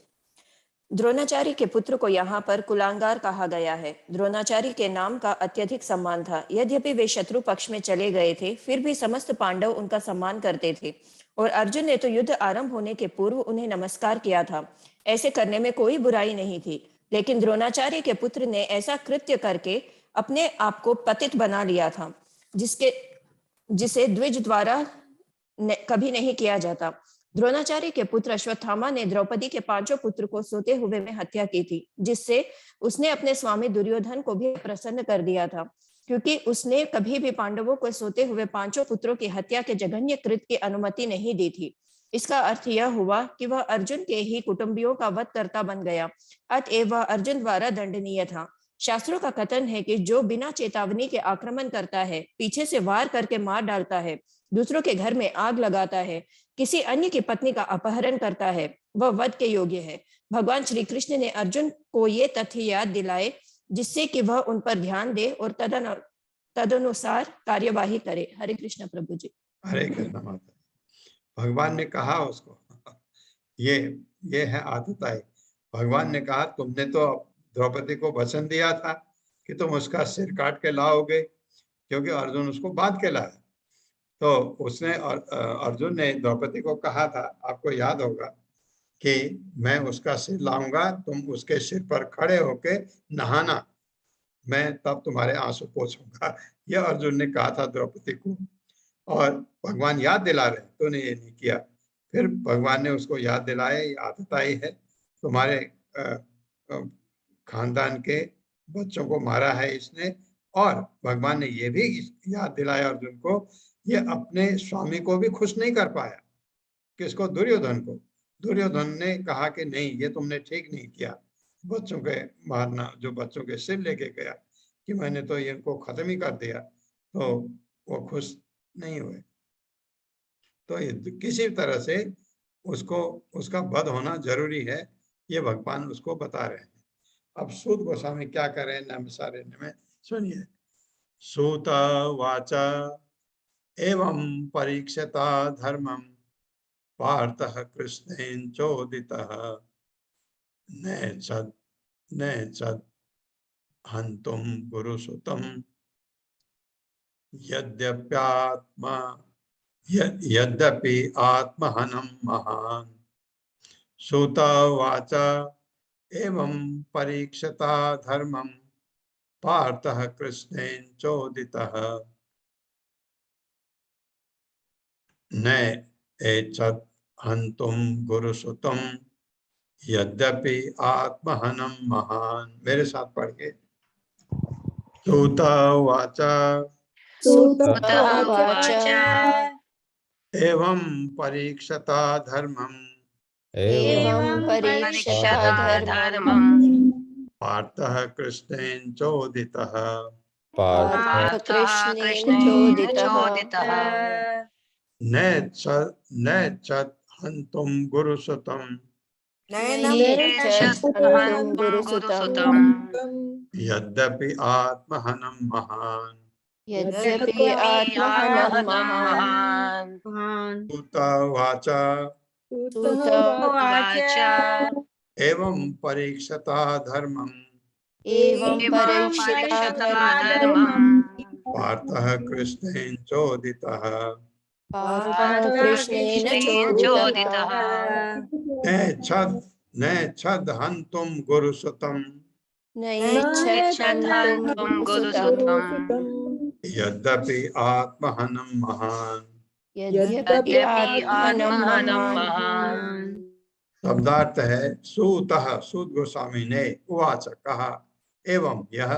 [SPEAKER 10] द्रोणाचार्य के पुत्र को यहाँ पर कुलांगार कहा गया है। द्रोणाचार्य के नाम का अत्यधिक सम्मान था। यद्यपि वे शत्रु पक्ष में चले गए थे फिर भी समस्त पांडव उनका सम्मान करते थे और अर्जुन ने तो युद्ध आरंभ होने के पूर्व उन्हें नमस्कार किया था। ऐसे करने में कोई बुराई नहीं थी, लेकिन द्रोणाचार्य के पुत्र ने ऐसा कृत्य करके अपने आप को पतित बना लिया था जिसे द्विज द्वारा कभी नहीं किया जाता। द्रोणाचार्य के पुत्र अश्वत्थामा ने द्रौपदी के 5 पुत्र को सोते हुए में हत्या की थी, जिससे उसने अपने स्वामी दुर्योधन को भी प्रसन्न कर दिया था, क्योंकि उसने कभी भी पांडवों को सोते हुए 5 पुत्रों की हत्या के जघन्य कृत्य की अनुमति नहीं दी थी। इसका अर्थ यह हुआ कि वह अर्जुन के ही कुटुंबियों का वध करता बन गया, अतएव वह अर्जुन द्वारा दंडनीय था। शास्त्रों का कथन है कि जो बिना चेतावनी के आक्रमण करता है, पीछे से वार करके मार डालता है, दूसरों के घर में आग लगाता है, किसी अन्य की पत्नी का अपहरण करता है, वह वध के योग्य है। भगवान श्री कृष्ण ने अर्जुन को ये तथ्य याद दिलाए जिससे कि वह उन पर ध्यान दे और तदनुसार कार्यवाही करे। हरे कृष्ण प्रभु जी।
[SPEAKER 2] हरे कृष्ण माता। भगवान ने कहा उसको ये है आतताई। भगवान ने कहा तुमने तो द्रौपदी को वचन दिया था कि तुम उसका सिर काट के लाओगे, क्योंकि अर्जुन उसको बांध के लाया। तो उसने अर्जुन ने द्रौपदी को कहा था, आपको याद होगा, कि मैं उसका सिर लाऊंगा, तुम उसके सिर पर खड़े होके नहाना, मैं तब तुम्हारे आंसू पोंछूंगा। यह अर्जुन ने कहा था द्रौपदी को, और भगवान याद दिला रहे तूने ये नहीं किया। फिर भगवान ने उसको याद दिलाया, ये आदत आई है, तुम्हारे खानदान के बच्चों को मारा है इसने। और भगवान ने ये भी याद दिलाया अर्जुन को, ये अपने स्वामी को भी खुश नहीं कर पाया। किसको? दुर्योधन को। दुर्योधन ने कहा कि नहीं, ये तुमने ठीक नहीं किया, बच्चों के मारना, जो बच्चों के सिर लेके गया, कि मैंने तो इनको खत्म ही कर दिया। तो वो खुश नहीं हुए। तो ये किसी तरह से उसको, उसका वध होना जरूरी है, ये भगवान उसको बता रहे हैं। अब सूत गोस्वामी क्या करें नैमिषारण्य में, सुनिए। सूत वाचा एवं परीक्षता धर्मम पार्थः कृष्णेन चोदितः नैच्छद् हन्तुं गुरुसुतं यद्यपि आत्महनं महान्। सूत उवाच एवं परीक्षता धर्मं पार्थः कृष्णेन चोदितः नैच्छद् हन्तुं गुरुसुतं यद्यपि आत्महनं महान्। मेरे साथ पढ़िए। सूत उवाच एवं परीक्षता धर्मं
[SPEAKER 10] एवं परीक्षता धर्मं
[SPEAKER 2] पार्थः कृष्णेन चोदितः
[SPEAKER 10] पार्थः कृष्णेन चोदितः
[SPEAKER 2] नैच्छद् हन्तुं गुरुसुतं
[SPEAKER 10] नैच्छद् हन्तुं गुरुसुतं
[SPEAKER 2] यद्यपि आत्महनं महान्।
[SPEAKER 10] यद्यपि आत्महनं महान्।
[SPEAKER 2] सूत उवाच एवं परीक्षता धर्मम्
[SPEAKER 10] एवं परीक्षिता धर्मं
[SPEAKER 2] पार्थः कृष्णेन चोदितः
[SPEAKER 10] पार्थः कृष्णेन चोदितः
[SPEAKER 2] नैच्छद् हन्तुं गुरुसुतं
[SPEAKER 10] नैच्छद् हन्तुं गुरुसुतं
[SPEAKER 2] यद्यपि आत्महनं महान्।
[SPEAKER 10] यद्यपि आत्महनं महान्।
[SPEAKER 2] शब्दार्थ है सूतः, सूत गोस्वामी ने, उवाच कहा, एवं यह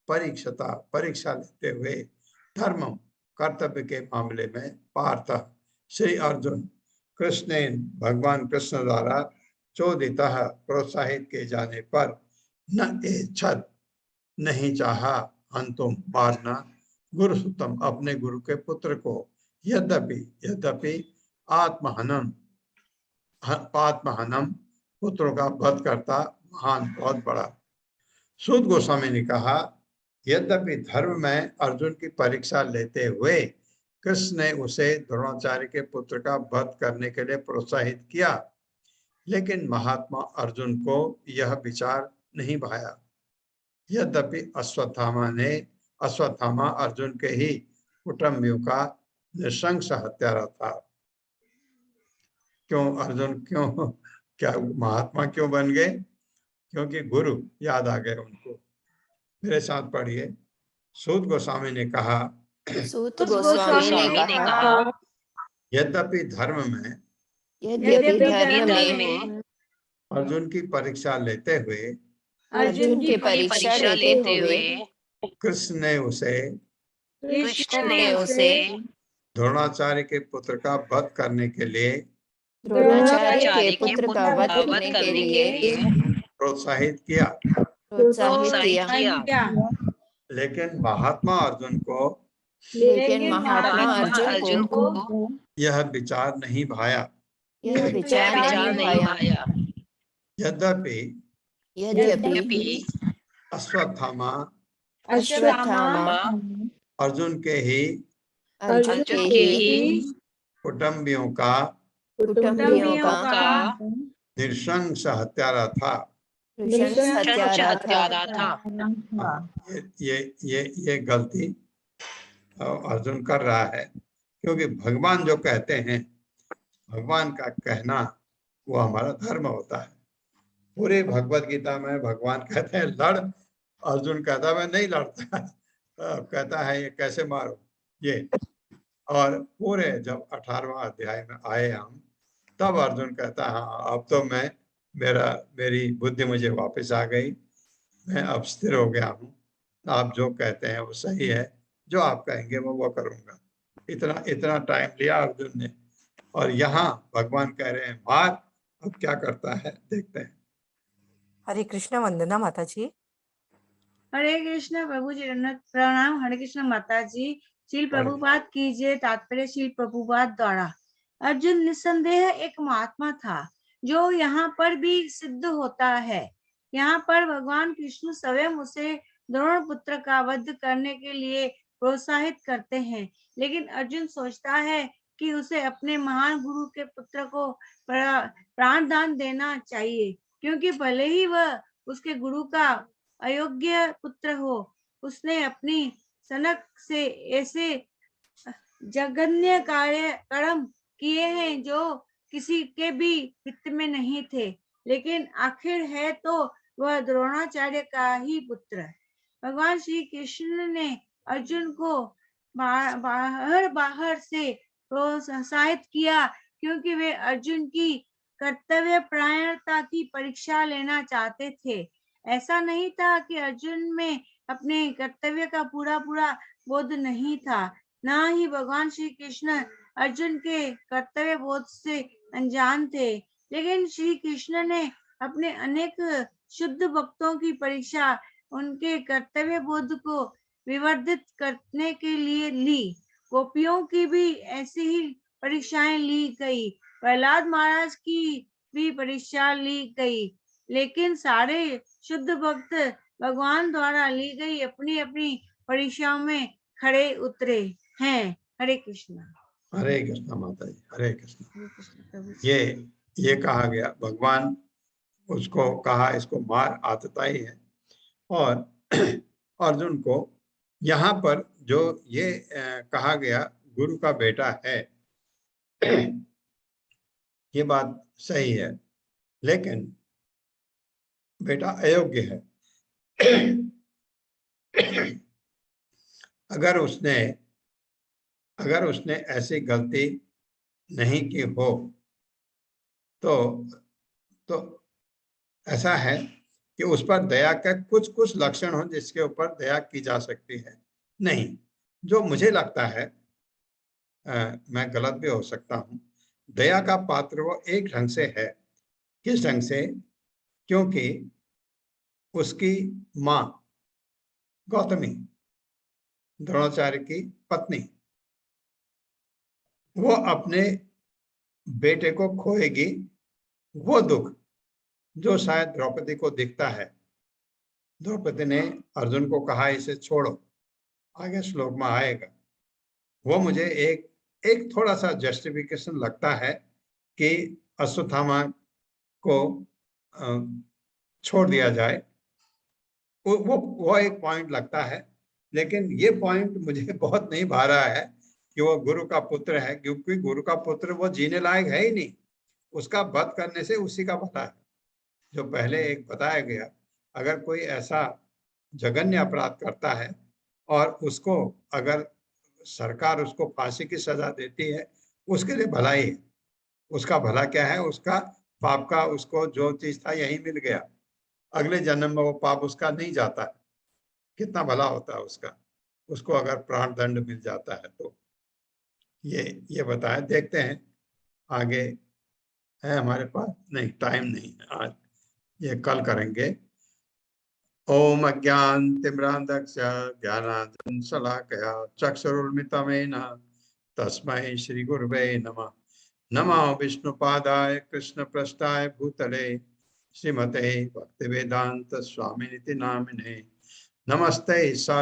[SPEAKER 2] परीक्षता, परीक्षा लेते हुए, धर्मम कर्तव्य के मामले में, पार्थ श्री अर्जुन कृष्णेन भगवान कृष्ण द्वारा चोदितः प्रोत्साहित किए जाने पर न एच्छद नहीं चाहा हन्तुम मारना गुरुसुतम अपने गुरु के पुत्र को यद्यपि आत्महनम पुत्रों का वध करता महान बहुत बड़ा। सूत गोस्वामी ने कहा यद्यपि धर्म में अर्जुन की परीक्षा लेते हुए कृष्ण ने उसे द्रोणाचार्य के पुत्र का वध करने के लिए प्रोत्साहित किया, लेकिन महात्मा अर्जुन को यह विचार नहीं भाया। यद्यपि अश्वत्थामा अर्जुन के ही कुटुंबियों का नृशंस हत्यारा था। क्यों अर्जुन, क्यों, क्या महात्मा क्यों बन गए? क्योंकि गुरु याद आ गए उनको। मेरे साथ पढ़िए। सूत गोस्वामी ने कहा यद्यपि धर्म में अर्जुन की परीक्षा लेते हुए कृष्ण ने उसे द्रोणाचार्य के पुत्र का वध करने के लिए प्रोत्साहित किया। लेकिन महात्मा अर्जुन को यह विचार नहीं भाया। यद्यपि अश्वत्थामा अर्जुन के ही कुटुंबियों का नृशंस हत्यारा था। ये गलती अर्जुन कर रहा है, क्योंकि भगवान जो कहते हैं, भगवान का कहना वो हमारा धर्म होता है। पूरे भगवत गीता में भगवान कहते हैं लड़, अर्जुन कहता है मैं नहीं लड़ता। कहता है ये कैसे मारो ये। और पूरे जब 18वां अध्याय में आए हम, तब अर्जुन कहता है हाँ अब तो मेरी बुद्धि मुझे वापस आ गई, मैं अब स्थिर हो गया हूँ, आप जो कहते हैं वो सही है, जो आप कहेंगे वो करूंगा। इतना इतना टाइम लिया अर्जुन ने, और यहाँ भगवान कह रहे हैं मार, अब क्या करता है देखते हैं।
[SPEAKER 3] हरे कृष्ण वंदना माता जी।
[SPEAKER 11] हरे कृष्ण प्रभु जी प्रणाम। हरे कृष्ण माता जी। श्रील प्रभुपाद कीजिए तात्पर्य श्रील प्रभुपाद द्वारा। अर्जुन निस्संदेह एक महात्मा था, जो यहाँ पर भी सिद्ध होता है। यहाँ पर भगवान कृष्ण स्वयं उसे द्रोण पुत्र का वध करने के लिए प्रोत्साहित करते हैं, लेकिन अर्जुन सोचता है कि उसे अपने महान गुरु के पुत्र को प्राण दान देना चाहिए, क्योंकि भले ही वह उसके गुरु का अयोग्य पुत्र हो, उसने अपनी सनक से ऐसे जघन्य कर्म किए हैं जो किसी के भी हित में नहीं थे, लेकिन आखिर है तो वह द्रोणाचार्य का ही पुत्र है। भगवान श्री कृष्ण ने अर्जुन को बाहर से प्रोत्साहित किया, क्योंकि वे अर्जुन की कर्तव्य परायणता की परीक्षा लेना चाहते थे। ऐसा नहीं था कि अर्जुन में अपने कर्तव्य का पूरा बोध नहीं था, ना ही भगवान श्री कृष्ण अर्जुन के कर्तव्य बोध से अनजान थे, लेकिन श्री कृष्ण ने अपने अनेक शुद्ध भक्तों की परीक्षा उनके कर्तव्य बोध को विवर्धित करने के लिए ली। गोपियों की भी ऐसी ही परीक्षाएं ली गई, प्रहलाद महाराज की भी परीक्षा ली गई, लेकिन सारे शुद्ध भक्त भगवान द्वारा ली गई अपनी अपनी परीक्षाओं में खड़े उतरे हैं। हरे कृष्ण।
[SPEAKER 2] हरे कृष्ण माता जी, हरे कृष्ण। ये कहा गया, भगवान उसको कहा इसको मार, आतताई है। और अर्जुन को यहाँ पर जो ये कहा गया गुरु का बेटा है, ये बात सही है, लेकिन बेटा अयोग्य है। अगर उसने ऐसी गलती नहीं की हो तो ऐसा है कि उस पर दया का कुछ लक्षण हो जिसके ऊपर दया की जा सकती है। नहीं, जो मुझे लगता है, मैं गलत भी हो सकता हूँ, दया का पात्र वो एक ढंग से है। किस ढंग से? क्योंकि उसकी माँ गौतमी, द्रोणाचार्य की पत्नी, वो अपने बेटे को खोएगी, वो दुख जो शायद द्रौपदी को दिखता है। द्रौपदी ने अर्जुन को कहा इसे छोड़ो, आगे श्लोक में आएगा। वो मुझे एक थोड़ा सा जस्टिफिकेशन लगता है कि अश्वत्थामा को छोड़ दिया जाए, वो एक पॉइंट लगता है, लेकिन ये पॉइंट मुझे बहुत नहीं भा रहा है कि वो गुरु का पुत्र है, क्योंकि गुरु का पुत्र वो जीने लायक है ही नहीं। उसका वध करने से उसी का भला है। जो पहले एक बताया गया, अगर कोई ऐसा जघन्य अपराध करता है और उसको अगर सरकार उसको फांसी की सजा देती है, उसके लिए भलाई है। उसका भला क्या है? उसका पाप का, उसको जो चीज था यही मिल गया, अगले जन्म में वो पाप उसका नहीं जाता है। कितना भला होता है उसको अगर प्राण दंड मिल जाता है तो। ये बताया। देखते हैं आगे है हमारे पास, नहीं टाइम नहीं है आज, ये कल करेंगे। ओम अज्ञानतिमिरान्धस्य ज्ञानाञ्जनशलाकया चक्षुरुन्मिलितं तस्मै श्री गुरुवे नमः। नमो विष्णुपादाय कृष्णप्रेष्ठाय भूतले श्रीमते भक्तिवेदांत स्वामिनिति नामिने। नमस्ते।